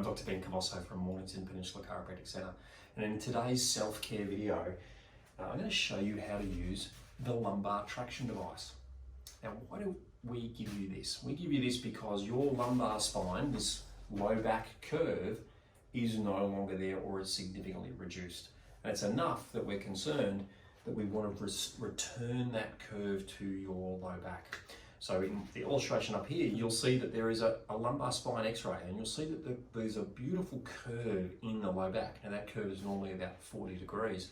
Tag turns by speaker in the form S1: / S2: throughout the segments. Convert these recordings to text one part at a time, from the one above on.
S1: I'm Dr. Ben Cavosso from Mornington Peninsula Chiropractic Centre, and in today's self-care video, I'm going to show you how to use the Lumbar Traction Device. Now, why do we give you this? We give you this because your lumbar spine, this low back curve, is no longer there or is significantly reduced. And it's enough that we're concerned that we want to return that curve to your low back. So in the illustration up here, you'll see that there is a lumbar spine x-ray, and you'll see that there's a beautiful curve in the low back. Now that curve is normally about 40 degrees.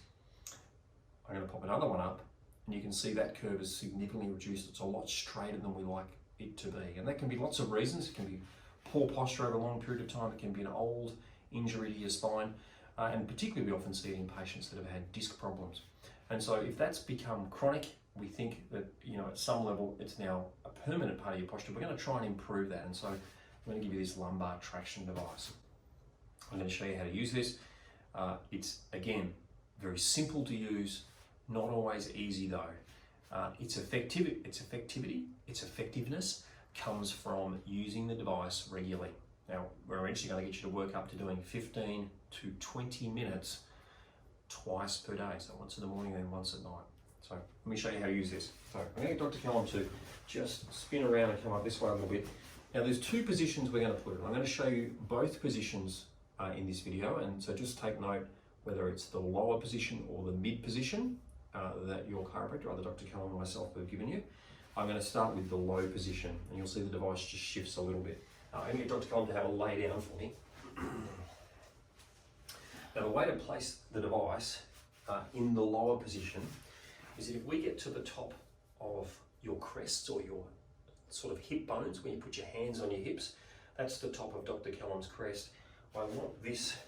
S1: I'm going to pop another one up, and you can see that curve is significantly reduced. It's a lot straighter than we like it to be. And that can be lots of reasons. It can be poor posture over a long period of time. It can be an old injury to your spine. And particularly we often see it in patients that have had disc problems. And so if that's become chronic, we think that, at some level it's now a permanent part of your posture. We're going to try and improve that. And so I'm going to give you this lumbar traction device. I'm going to show you how to use this. It's, again, very simple to use, not always easy though. Its effectiveness comes from using the device regularly. Now, we're eventually going to get you to work up to doing 15 to 20 minutes twice per day. So once in the morning and then once at night. So let me show you how to use this. So I'm going to get Dr. Callum to just spin around and come up this way a little bit. Now there's two positions we're going to put in. I'm going to show you both positions in this video, and so just take note whether it's the lower position or the mid position that your chiropractor, either Dr. Callum or myself, have given you. I'm going to start with the low position, and you'll see the device just shifts a little bit. I'm going to get Dr. Callum to have a lay down for me. Now the way to place the device in the lower position is that if we get to the top of your crests or your sort of hip bones, when you put your hands on your hips, that's the top of Dr. Callum's crest. I want this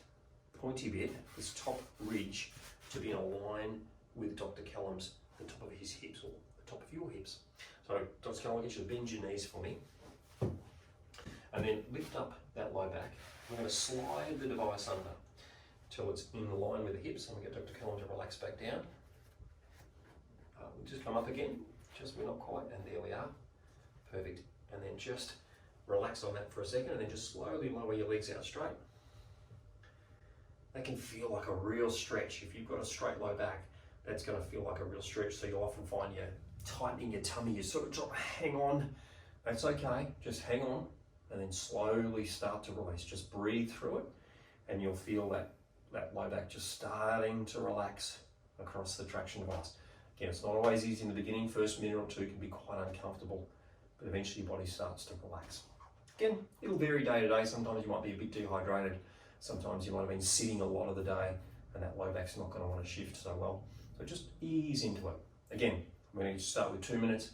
S1: pointy bit, this top ridge, to be in a line with Dr. Callum's, the top of his hips, or the top of your hips. So Dr. Callum, I'll get you to bend your knees for me. And then lift up that low back. I'm going to slide the device under till it's in line with the hips. I'm going to get Dr. Callum to relax back down. We'll just come up again, just we're not quite, and there we are. Perfect. And then just relax on that for a second, and then just slowly lower your legs out straight. That can feel like a real stretch. If you've got a straight low back, that's going to feel like a real stretch. So you'll often find you're tightening your tummy, you sort of try to hang on. That's okay, just hang on. And then slowly start to release. Just breathe through it, and you'll feel that low back just starting to relax across the traction device. Again, it's not always easy in the beginning. First minute or two can be quite uncomfortable, but eventually your body starts to relax. Again, it'll vary day to day. Sometimes you might be a bit dehydrated. Sometimes you might have been sitting a lot of the day, and that low back's not going to want to shift so well. So just ease into it. Again, I'm going to start with 2 minutes,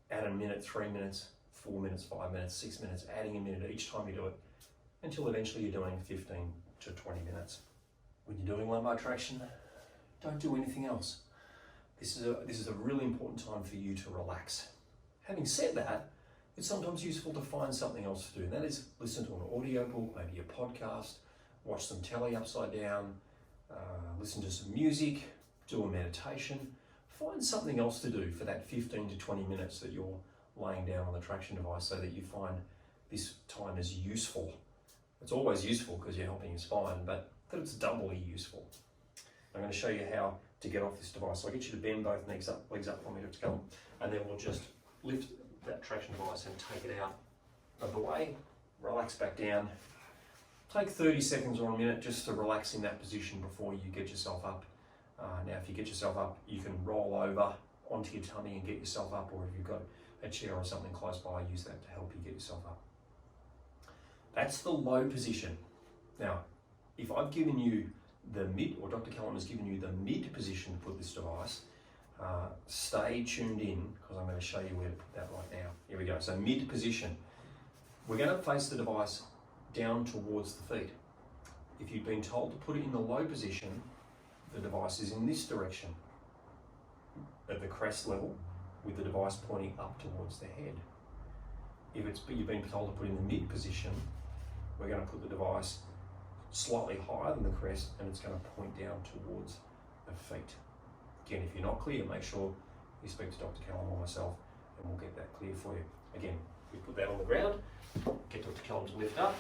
S1: add a minute, 3 minutes, 4 minutes, 5 minutes, 6 minutes, adding a minute each time you do it, until eventually you're doing 15 to 20 minutes. When you're doing lumbar traction, don't do anything else. This is a really important time for you to relax. Having said that, it's sometimes useful to find something else to do, and that is listen to an audiobook, maybe a podcast, watch some telly upside down, listen to some music, do a meditation. Find something else to do for that 15 to 20 minutes that you're laying down on the traction device, so that you find this time is useful. It's always useful because you're helping your spine, but that it's doubly useful. I'm going to show you how to get off this device. So I'll get you to bend both legs up for me to come, and then we'll just lift that traction device and take it out of the way, relax back down. Take 30 seconds or a minute just to relax in that position before you get yourself up. Now if you get yourself up, you can roll over onto your tummy and get yourself up, or if you've got a chair or something close by, use that to help you get yourself up. That's the low position. Now, if I've given you the mid, or Dr. Callum has given you the mid position to put this device, stay tuned in, because I'm going to show you where to put that right now. Here we go. So mid position. We're going to place the device down towards the feet. If you've been told to put it in the low position, the device is in this direction at the crest level, with the device pointing up towards the head. If you've been told to put it in the mid position, we're going to put the device slightly higher than the crest, and it's going to point down towards the feet. Again, if you're not clear, make sure you speak to Dr. Callum or myself, and we'll get that clear for you. Again, we put that on the ground, get Dr. Callum to lift up,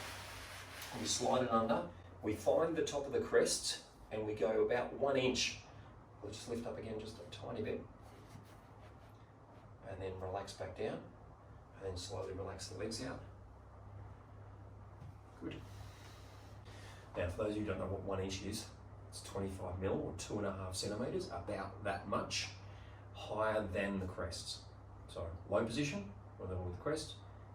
S1: We slide it under, we find the top of the crest, and we go about 1 inch. We'll just lift up again just a tiny bit, and then relax back down, and then slowly relax the legs out. Good. Now, for those of you who don't know what 1 inch is, it's 25 mil or 2.5 centimeters, about that much higher than the crests. So low position, we're level with the crest.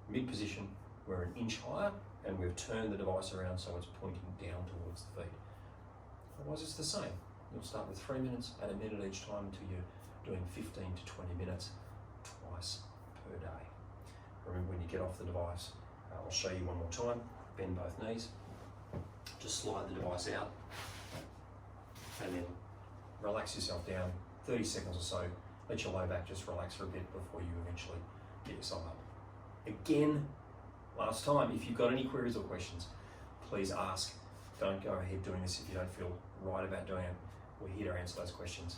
S1: Mid position, we're 1 inch higher, and we've turned the device around so it's pointing down towards the feet. Otherwise, it's the same. You'll start with 3 minutes and 1 minute each time until you're doing 15 to 20 minutes twice per day. Remember, when you get off the device, I'll show you one more time. Bend both knees. Just slide the device out, and then relax yourself down 30 seconds or so. Let your low back just relax for a bit before you eventually get yourself up. Again, last time, if you've got any queries or questions, please ask. Don't go ahead doing this if you don't feel right about doing it. We're here to answer those questions.